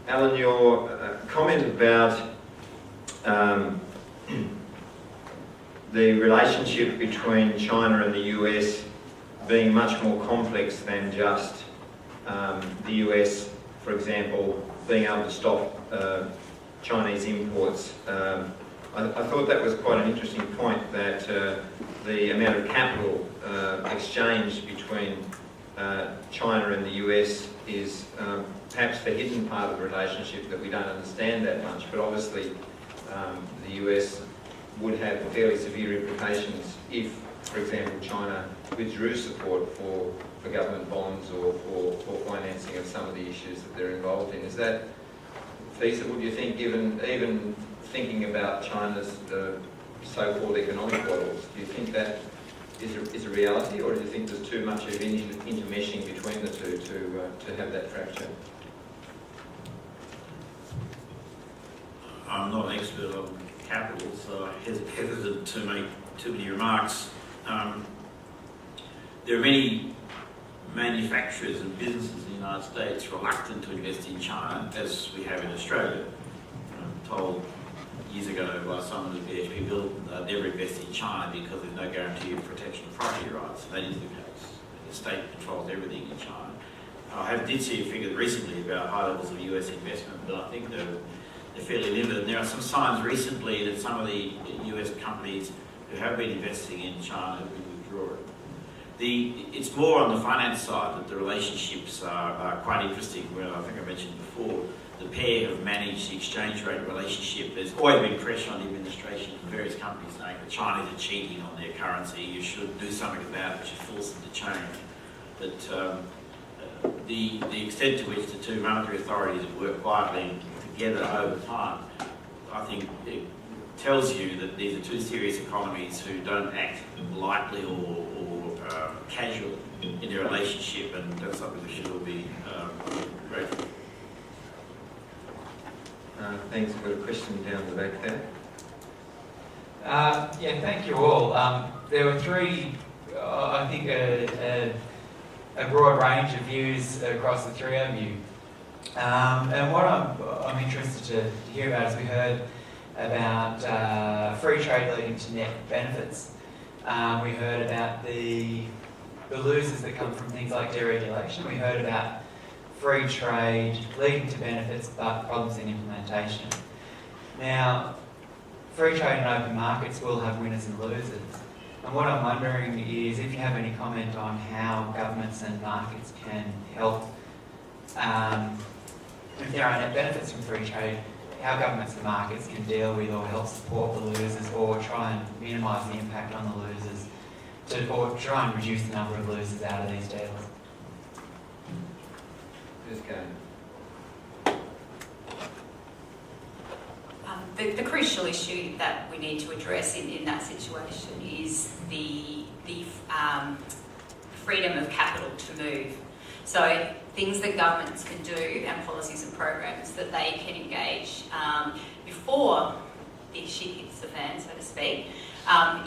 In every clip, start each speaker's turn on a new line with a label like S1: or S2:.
S1: Alan, your comment about the relationship between China and the US being much more complex than just the US, for example, being able to stop Chinese imports. I thought that was quite an interesting point, that the amount of capital exchange between China and the US is perhaps the hidden part of the relationship that we don't understand that much, but obviously the US would have fairly severe implications if, for example, China withdrew support for government bonds or for financing of some of the issues that they're involved in. Is that feasible, do you think, given even thinking about China's so-called economic models? Do you think that is a reality, or do you think there's too much of intermeshing between the two to have that fracture?
S2: I'm not an expert on capital, so I'm hesitant to make too many remarks. There are many manufacturers and businesses in the United States reluctant to invest in China, as we have in Australia. I'm told years ago by someone at BHP Billiton that they'd never invest in China because there's no guarantee of protection of property rights. That is the case. The state controls everything in China. I did see a figure recently about high levels of US investment, but I think they're fairly limited. And there are some signs recently that some of the US companies who have been investing in China will withdraw it. It's more on the finance side that the relationships are quite interesting, where I think I mentioned before, the pair have managed the exchange rate relationship. There's always been pressure on the administration and various companies saying that Chinese are cheating on their currency, you should do something about it, you should force them to change. But the extent to which the two monetary authorities have worked quietly together over time, I think it tells you that these are two serious economies who don't act lightly or casually in their relationship, and that's something we should all be grateful.
S1: Thanks. We've got a question down the back there.
S3: Yeah, thank you all. There were three, I think, a broad range of views across the three of you. And what I'm interested to hear about is we heard about free trade leading to net benefits. We heard about the losers that come from things like deregulation. We heard about free trade leading to benefits but problems in implementation. Now, free trade and open markets will have winners and losers. And what I'm wondering is if you have any comment on how governments and markets can help, if there are net benefits from free trade, how governments and markets can deal with or help support the losers, or try and minimise the impact on the losers, or try and reduce the number of losers out of these deals.
S1: Just go.
S4: The crucial issue that we need to address in that situation is the freedom of capital to move. So things that governments can do and policies and programs that they can engage before the shit hits the fan, so to speak,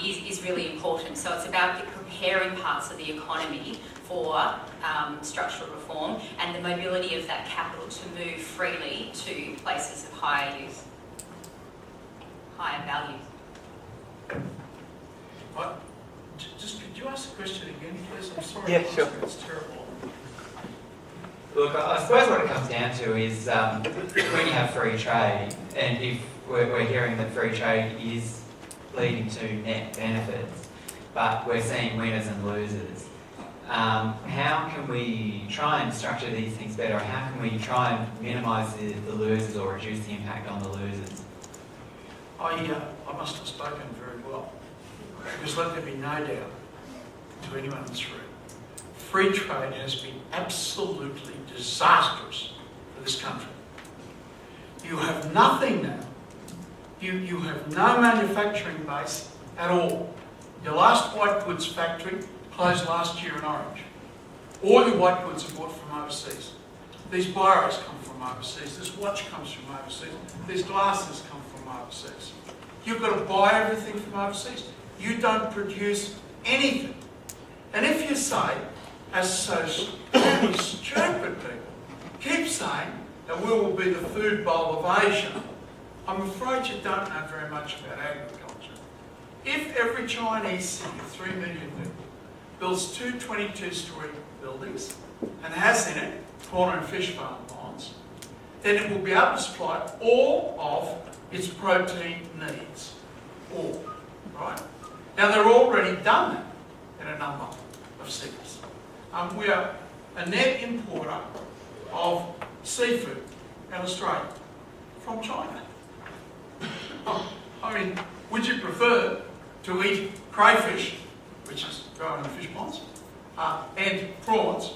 S4: is really important. So it's about preparing parts of the economy for structural reform and the mobility of that capital to move freely to places of higher use, higher values.
S5: What? Just could you ask the question again, please? I'm sorry.
S3: Yeah, sure.
S5: It's terrible.
S3: Look, I suppose what it comes down to is when you have free trade, and if we're hearing that free trade is leading to net benefits, but we're seeing winners and losers, how can we try and structure these things better? How can we try and minimise the losers or reduce the impact on the losers?
S5: I must have spoken very well, because let there be no doubt to anyone in this room, free trade has been absolutely disastrous for this country. You have nothing now. You have no manufacturing base at all. Your last white goods factory closed last year in Orange. All your white goods are bought from overseas. These biros come from overseas. This watch comes from overseas. These glasses come from overseas. You've got to buy everything from overseas. You don't produce anything. And if you say, as so stupid people keep saying, that we will be the food bowl of Asia, I'm afraid you don't know very much about agriculture. If every Chinese city of 3 million people builds 2 22-storey buildings and has in it corn and fish farm lines, then it will be able to supply all of its protein needs. All, right? Now, they're already done that in a number of cities. We are a net importer of seafood out of Australia from China. I mean, would you prefer to eat crayfish, which is grown in fish ponds, and prawns,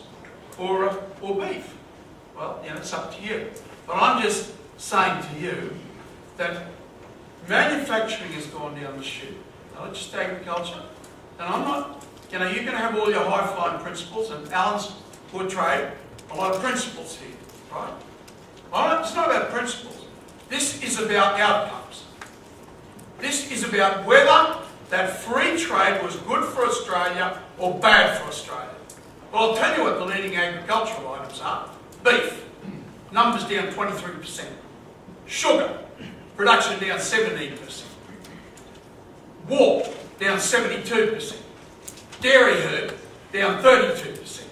S5: or beef? Well, you know, it's up to you. But I'm just saying to you that manufacturing has gone down the chute, not just agriculture. And I'm not, you know, you can have all your high-flying principles, and Alan's portrayed a lot of principles here, right? It's not about principles. This is about outcomes. This is about whether that free trade was good for Australia or bad for Australia. Well, I'll tell you what the leading agricultural items are. Beef, numbers down 23%. Sugar, production down 17%. Wool, down 72%. Dairy herd, down 32%.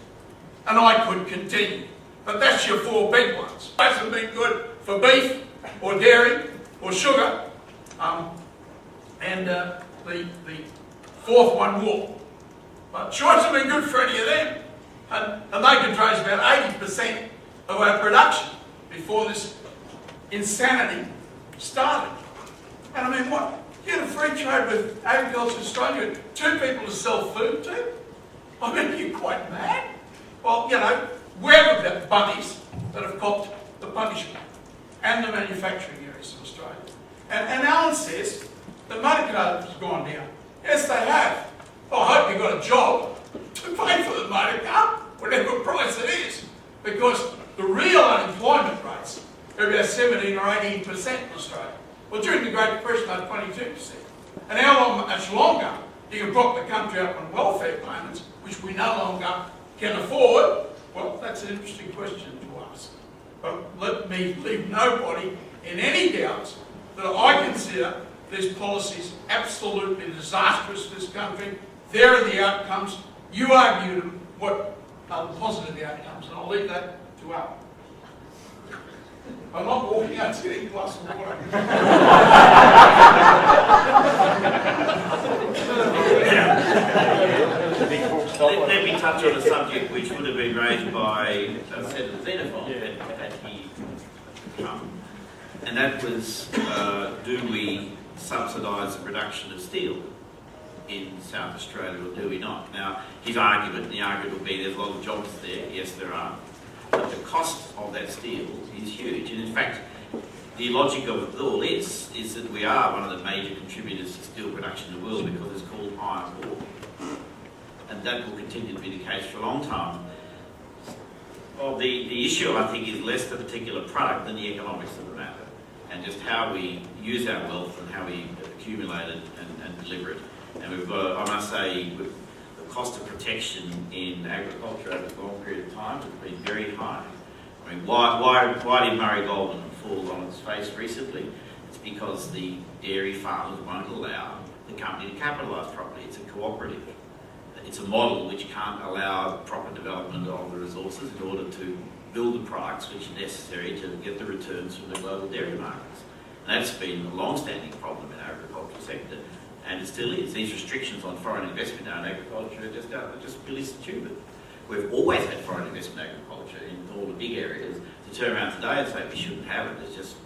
S5: And I could continue. But that's your 4 big ones. It hasn't been good for beef, or dairy, or sugar. And the 4th one, wool. But sure hasn't been good for any of them. And they control about 80% of our production before this insanity started. And I mean, what? You had a free trade with agriculture in Australia, 2 people to sell food to? I mean, you're quite mad. Well, you know, we're the bunnies that have copped the punishment and the manufacturing areas of Australia. And Alan says the motor car has gone down. Yes, they have. Well, I hope you've got a job to pay for the motor car, whatever price it is, because the real unemployment rates are about 17 or 18% in Australia. Well, during the Great Depression, they were 22%. And how much longer you can prop the country up on welfare payments, which we no longer can afford? Well, that's an interesting question to ask. But let me leave nobody in any doubts that I consider these policies absolutely disastrous for this country. There are the outcomes. You argue them. What are the positive outcomes? And I'll leave that to Alan. I'm not walking out to get a glass of water.
S2: Let me touch on a subject which would have been raised by Senator Xenophon had he come, and that was, do we subsidise the production of steel in South Australia or do we not? Now, the argument will be there's a lot of jobs there. Yes, there are. But the cost of that steel is huge. And in fact, the logic of all this is that we are one of the major contributors to steel production in the world because it's called iron ore. And that will continue to be the case for a long time. Well, the issue, I think, is less the particular product than the economics of the matter, and just how we use our wealth and how we accumulate it and deliver it. And we've got, I must say, the cost of protection in agriculture over a long period of time has been very high. I mean, why did Murray Goulburn fall on its face recently? It's because the dairy farmers won't allow the company to capitalise properly. It's a cooperative. It's a model which can't allow proper development of the resources in order to build the products which are necessary to get the returns from the global dairy markets. And that's been a long-standing problem in the agricultural sector, and it still is. These restrictions on foreign investment now in agriculture are just really stupid. We've always had foreign investment in agriculture in all the big areas. To turn around today and say we shouldn't have it is just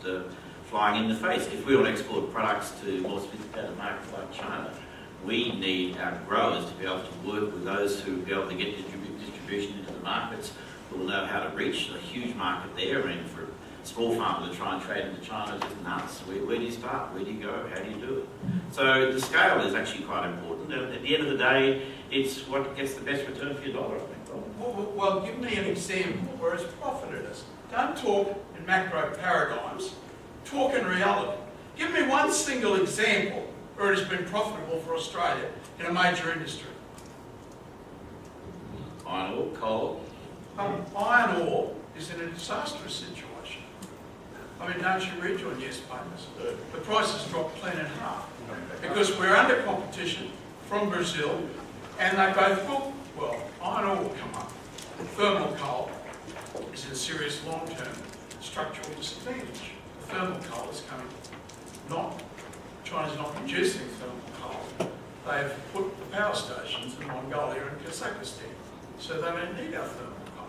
S2: flying in the face. If we want to export products to more sophisticated markets like China, we need our growers to be able to work with those who will be able to get distribution into the markets, who will know how to reach a huge market there. I mean, for a small farmer to try and trade into China is just nuts. Where do you start? Where do you go? How do you do it? So the scale is actually quite important. And at the end of the day, it's what gets the best return for your dollar, I think.
S5: Well, give me an example where it's profited us. Don't talk in macro paradigms. Talk in reality. Give me one single example where it has been profitable for Australia in a major industry.
S2: Iron ore, coal.
S5: Iron ore is in a disastrous situation. I mean, don't you read your newspapers? The prices dropped clean in half because we're under competition from Brazil, and they both look, well, iron ore will come up. Thermal coal is in serious long-term structural disadvantage. The thermal coal is coming, China's not producing thermal coal. They've put the power stations in Mongolia and Kazakhstan, so they don't need our thermal coal.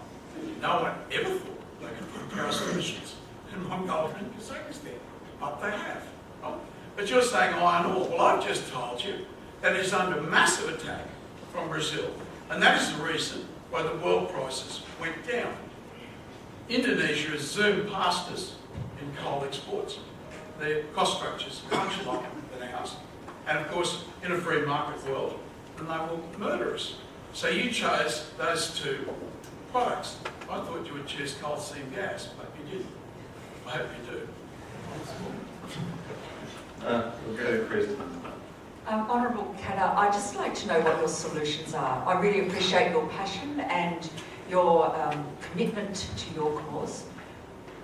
S5: No one ever thought they could put power stations in Mongolia and Kazakhstan, but they have. Right? But you're saying iron ore. Well, I've just told you that it's under massive attack from Brazil, and that is the reason why the world prices went down. Indonesia has zoomed past us in coal exports. Their cost structures are much lower than ours. And of course, in a free market world, then they will murder us. So you chose those two products. I thought you would choose coal seam gas, but you didn't. I hope you do.
S1: We'll go to Chris.
S6: Honourable Katter, I'd just like to know what your solutions are. I really appreciate your passion and your commitment to your cause,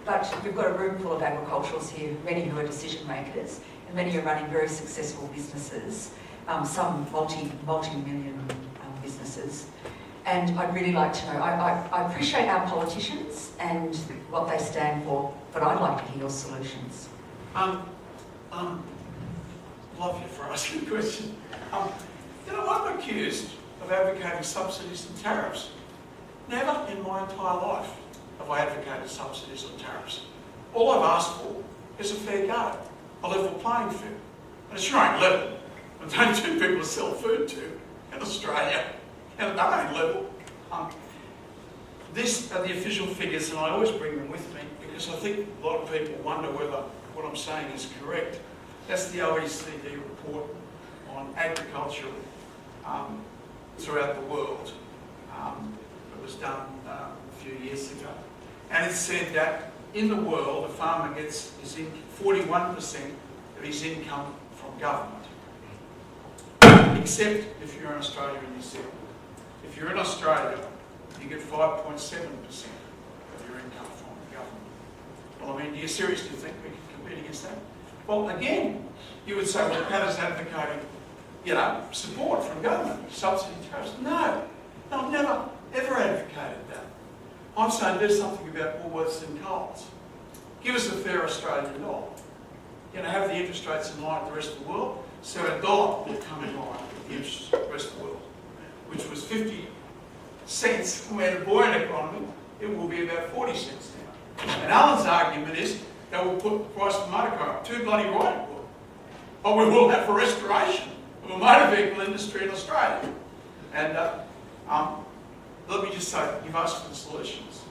S6: but we've got a room full of agriculturals here, many who are decision makers, and many are running very successful businesses, some multi-million businesses. And I'd really like to know, I appreciate our politicians and what they stand for, but I'd like to hear your solutions.
S5: Love you for asking a question. I'm accused of advocating subsidies and tariffs. Never in my entire life have I advocated subsidies or tariffs. All I've asked for is a fair go, a level playing field. And it sure ain't level. And the only two people to sell food to in Australia, and that ain't level. These are the official figures, and I always bring them with me because I think a lot of people wonder whether what I'm saying is correct. That's the OECD report on agriculture throughout the world. It was done a few years ago. And it said that in the world, a farmer gets 41% of his income from government. Except if you're in Australia and New Zealand. If you're in Australia, you get 5.7% of your income from the government. Well, I mean, do you seriously think we can compete against that? Well, again, you would say, well, Katter's advocating, support from government, subsidy tariffs. No, I've never, ever advocated that. I'm saying do something about Woolworths and Coles. Give us a fair Australian dollar. Have the interest rates in line with the rest of the world, so our dollar will come in line with the interest of the rest of the world, which was 50 cents when we had a buoyant economy. It will be about 40 cents now. And Alan's argument is that we'll put the price of the motor car up. Too bloody right it will. But we will have a restoration of a motor vehicle industry in Australia. And let me just say, you've asked for the solutions.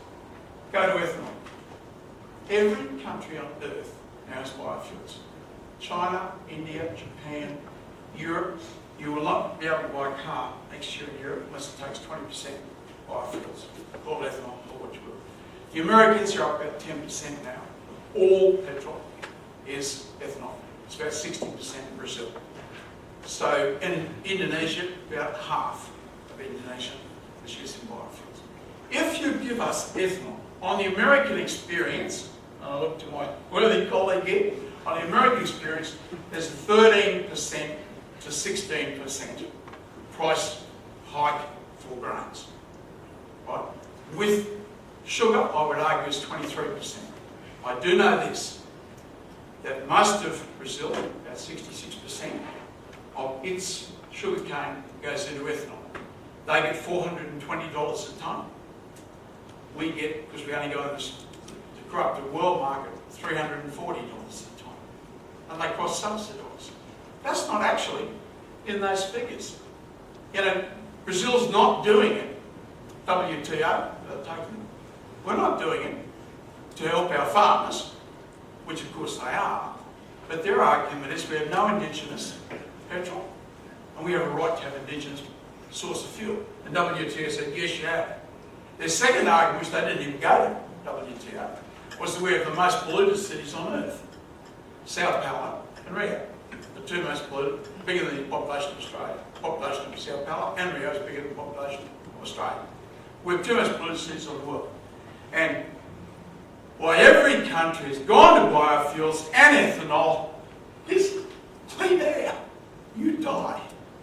S5: Go to ethanol. Every country on earth now has biofuels. China, India, Japan, Europe. You will not be able to buy a car next year in Europe unless it takes 20% biofuels, all ethanol, or what you will. The Americans are up about 10% now. All petrol is ethanol. It's about 60% in Brazil. So in Indonesia, about half of Indonesia is using biofuels. If you give us ethanol, on the American experience, and I look to my worthy colleague here, on the American experience, there's 13% to 16% price hike for grains. Right? With sugar, I would argue it's 23%. I do know this, that most of Brazil, about 66% of its sugarcane goes into ethanol. They get $420 a tonne. We get, because we only go to the corrupted world market, $340 a tonne. And they cross-subsidise. That's not actually in those figures. Brazil's not doing it. WTO, we're not doing it to help our farmers, which of course they are, but their argument is we have no indigenous petrol, and we have a right to have indigenous source of fuel. And WTO said, yes, you have. Their second argument, which they didn't even go to WTO, was that we have the most polluted cities on earth. Sao Paulo and Rio, the two most polluted, bigger than the population of Australia. The population of Sao Paulo and Rio is bigger than the population of Australia. We have two most polluted cities on the world. And why every country has gone to biofuels and ethanol is clean air. You die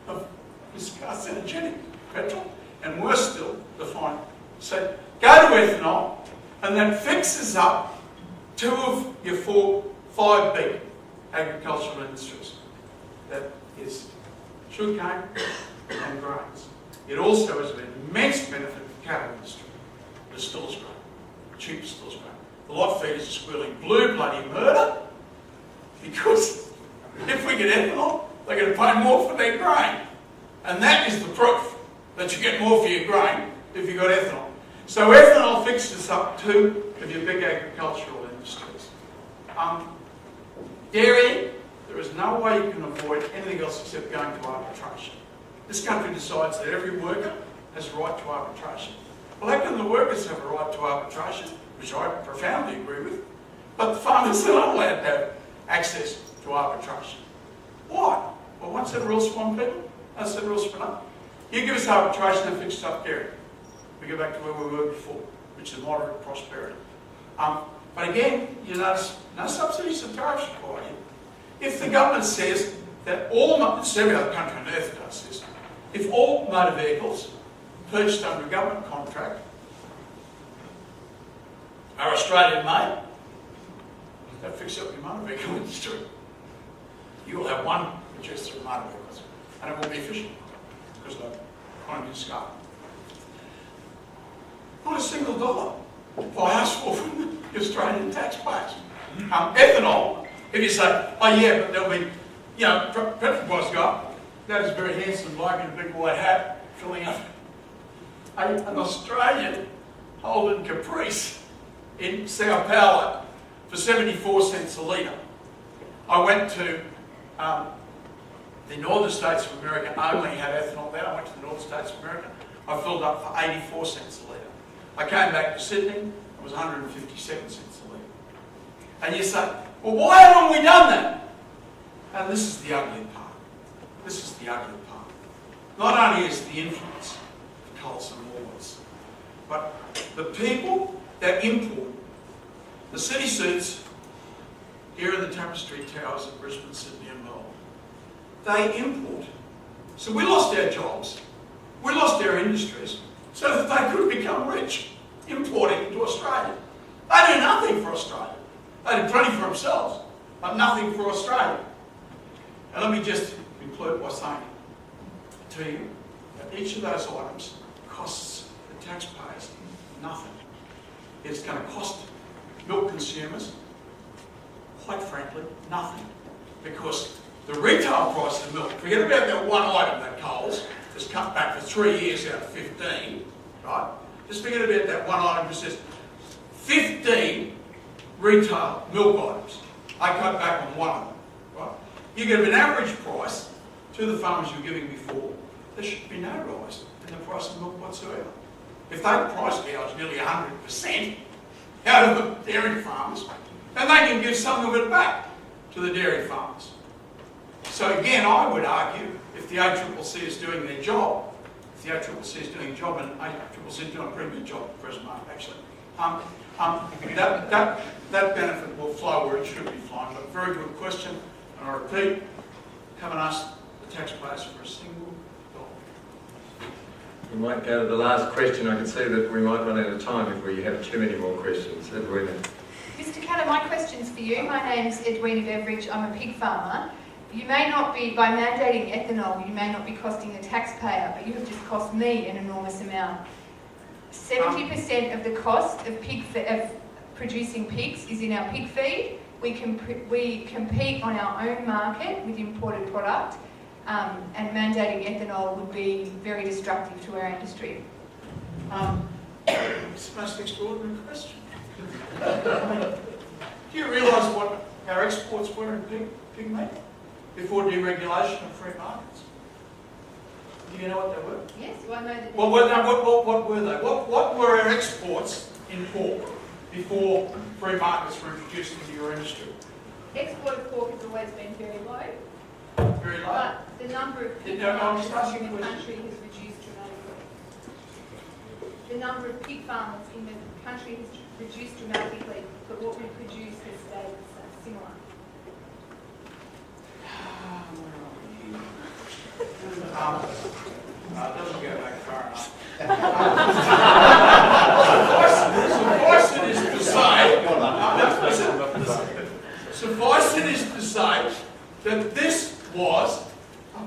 S5: of this carcinogenic petrol, and worse still, the fine. So go to ethanol, and that fixes up 2 of your 5 big agricultural industries. That is sugarcane and grains. It also has an immense benefit for the cattle industry. The stills grain, cheap stills grain. The lot feeders are squealing blue bloody murder because if we get ethanol, they're going to pay more for their grain. And that is the proof that you get more for your grain if you've got ethanol. So ethanol fixes up 2 of your big agricultural industries. Dairy, there is no way you can avoid anything else except going to arbitration. This country decides that every worker has a right to arbitration. Well, how can the workers have a right to arbitration, which I profoundly agree with, but the farmers are not allowed to have access to arbitration? Why? Well, one set of rules for one people, another set of rules for another. You give us arbitration and fix up dairy. We go back to where we were before, which is moderate prosperity. But again, you notice no subsidies and tariffs required here. If the government says that every other country on earth does this, if all motor vehicles purchased under a government contract are Australian made, that fixes up your motor vehicle industry. You will have one producer of motor vehicles, and it will be efficient because of the economy of scale. Not a single dollar by us or from the Australian taxpayers. Ethanol, if you say, oh yeah, but there'll be, petrol price go up, that is very handsome bloke in a big white hat filling up an Australian Holden Caprice in Sao Paulo for 74 cents a litre. I went to the northern states of America, only had ethanol there. I went to the northern states of America, I filled up for 84 cents a litre. I came back to Sydney, it was 157 cents a litre. And you say, well, why haven't we done that? And this is the ugly part. This is the ugly part. Not only is the influence of Coles and Woolworths, but the people that import the city suits here in the Tapestry Towers of Brisbane, Sydney and Melbourne, they import. So we lost our jobs, we lost our industries, so that they could become rich, importing into Australia. They do nothing for Australia. They do plenty for themselves, but nothing for Australia. And let me just conclude by saying to you that each of those items costs the taxpayers nothing. It's going to cost milk consumers, quite frankly, nothing. Because the retail price of milk, forget about that one item that Coles has cut back for 3 years out of 15, right? Just forget about that one item that says 15 retail milk items. I cut back on one of them, right? You get an average price to the farmers you were giving before. There should be no rise in the price of milk whatsoever. If they price gouge nearly 100% out of the dairy farmers, then they can give some of it back to the dairy farmers. So again, I would argue, if the ACCC is doing their job, if the ACCC is doing a job, and ACCC is doing a pretty good job at the present moment, actually, that benefit will flow where it should be flowing. But very good question, and I repeat, haven't asked the taxpayers for a single dollar.
S1: We might go to the last question. I can see that we might run out of time if we have too many more questions. Edwina.
S7: Mr. Katter, my question's for you. My name's Edwina Beveridge. I'm a pig farmer. You may not be, by mandating ethanol, you may not be costing the taxpayer, but you have just cost me an enormous amount. 70% of the cost of producing pigs is in our pig feed. We compete on our own market with imported product, and mandating ethanol would be very destructive to our industry.
S5: It's the most extraordinary question. Do you realise what our exports were in pig meat before deregulation of free markets? Do you know what they were?
S7: Yes, well, I know that.
S5: What were they? What were our exports in pork before free markets were introduced into your industry?
S7: Export of pork has always been very low.
S5: Very low.
S7: But the number of pig farmers in the country has reduced dramatically. The number of pig farmers in the country has reduced dramatically. but what we produce has stayed similar.
S5: Doesn't go back far enough. Suffice it is to say that this was a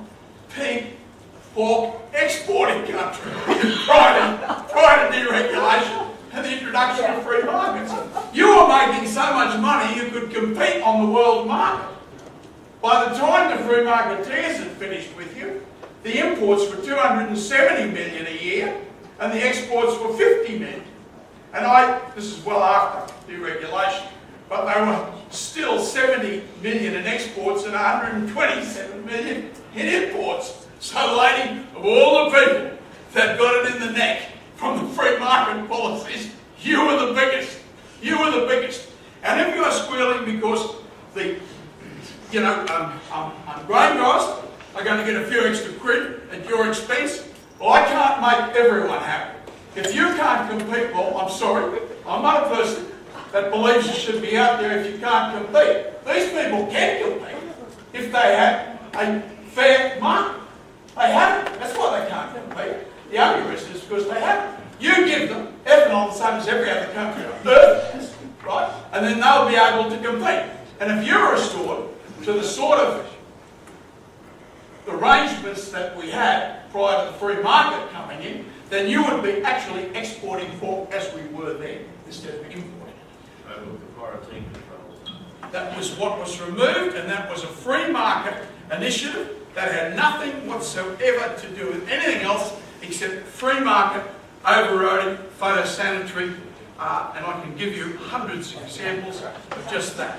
S5: pig pork exporting country prior to deregulation and the introduction of free markets. You were making so much money you could compete on the world market. By the time the free marketeers had finished with you, the imports were 270 million a year and the exports were 50 million. And this is well after deregulation, but they were still 70 million in exports and 127 million in imports. So, lady, of all the people that got it in the neck from the free market policies, you were the biggest. You were the biggest. And if you are squealing because the, grain guys are going to get a few extra quid at your expense, well, I can't make everyone happy. If you can't compete, well, I'm sorry, I'm not a person that believes you should be out there if you can't compete. These people can compete if they have a fair market. They haven't. That's why they can't compete. The only reason is because they haven't. You give them ethanol the same as every other country on earth, right? And then they'll be able to compete. And if you're restored to the sort of arrangements that we had prior to the free market coming in, then you would be actually exporting pork as we were then, instead of importing it.
S2: Over the quarantine controls.
S5: That was what was removed, and that was a free market initiative that had nothing whatsoever to do with anything else except free market overriding phytosanitary, and I can give you hundreds of examples of just that.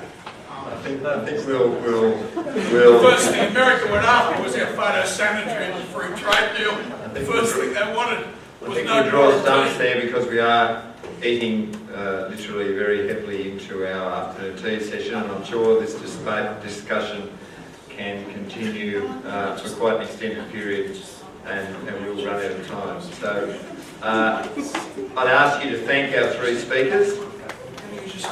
S1: I think we'll
S5: The first thing America went after was our phytosanitary and free trade deal. The first thing they wanted
S1: I
S5: was
S1: think
S5: no
S1: we draw stumps
S5: quarantine.
S1: there because we are eating literally very heavily into our afternoon tea session, and I'm sure this discussion can continue for quite an extended period, and we'll run out of time. So I'd ask you to thank our three speakers.
S5: Can you just